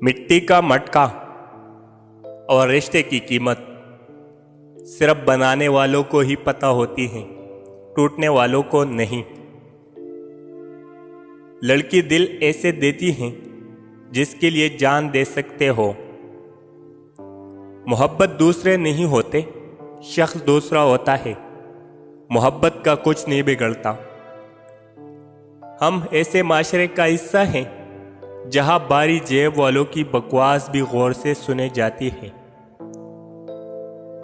मिट्टी का मटका और रिश्ते की कीमत सिर्फ बनाने वालों को ही पता होती है, टूटने वालों को नहीं। लड़की दिल ऐसे देती है जिसके लिए जान दे सकते हो। मोहब्बत दूसरे नहीं होते, शख्स दूसरा होता है। मोहब्बत का कुछ नहीं बिगड़ता। हम ऐसे माशरे का हिस्सा हैं जहां बारी जेब वालों की बकवास भी गौर से सुने जाती है।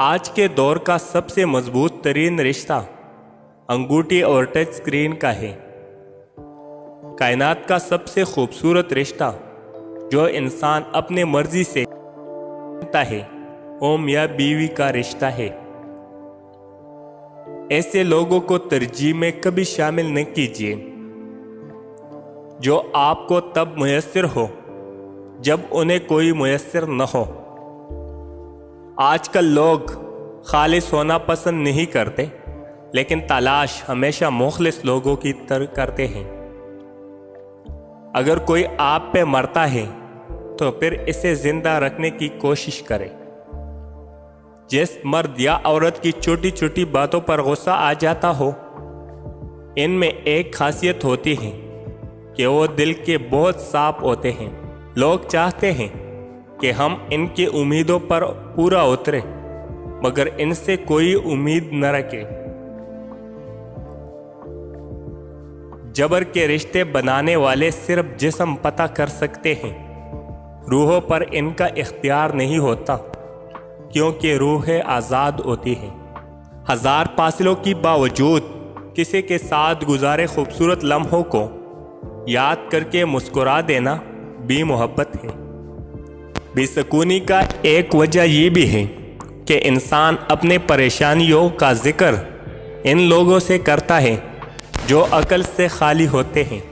आज के दौर का सबसे मजबूत तरीन रिश्ता अंगूठी और टच स्क्रीन का है। कायनात का सबसे खूबसूरत रिश्ता जो इंसान अपने मर्जी से चुनता है वो मियां बीवी का रिश्ता है। ऐसे लोगों को तरजीह में कभी शामिल न कीजिए जो आपको तब मुयस्सर हो जब उन्हें कोई मुयस्सर न हो। आजकल लोग खालिस होना पसंद नहीं करते, लेकिन तलाश हमेशा मुखलिस लोगों की तरह करते हैं। अगर कोई आप पे मरता है तो फिर इसे जिंदा रखने की कोशिश करें। जिस मर्द या औरत की छोटी छोटी बातों पर गुस्सा आ जाता हो, इनमें एक खासियत होती है कि वो दिल के बहुत साफ होते हैं। लोग चाहते हैं कि हम इनकी उम्मीदों पर पूरा उतरे, मगर इनसे कोई उम्मीद न रखें। जबर के रिश्ते बनाने वाले सिर्फ जिस्म पता कर सकते हैं, रूहों पर इनका इख्तियार नहीं होता, क्योंकि रूहें आज़ाद होती हैं। हजार फासलों की बावजूद किसी के साथ गुजारे खूबसूरत लम्हों को याद करके मुस्कुरा देना भी मोहब्बत है। बेसुकूनी का एक वजह ये भी है कि इंसान अपने परेशानियों का जिक्र इन लोगों से करता है जो अक्ल से खाली होते हैं।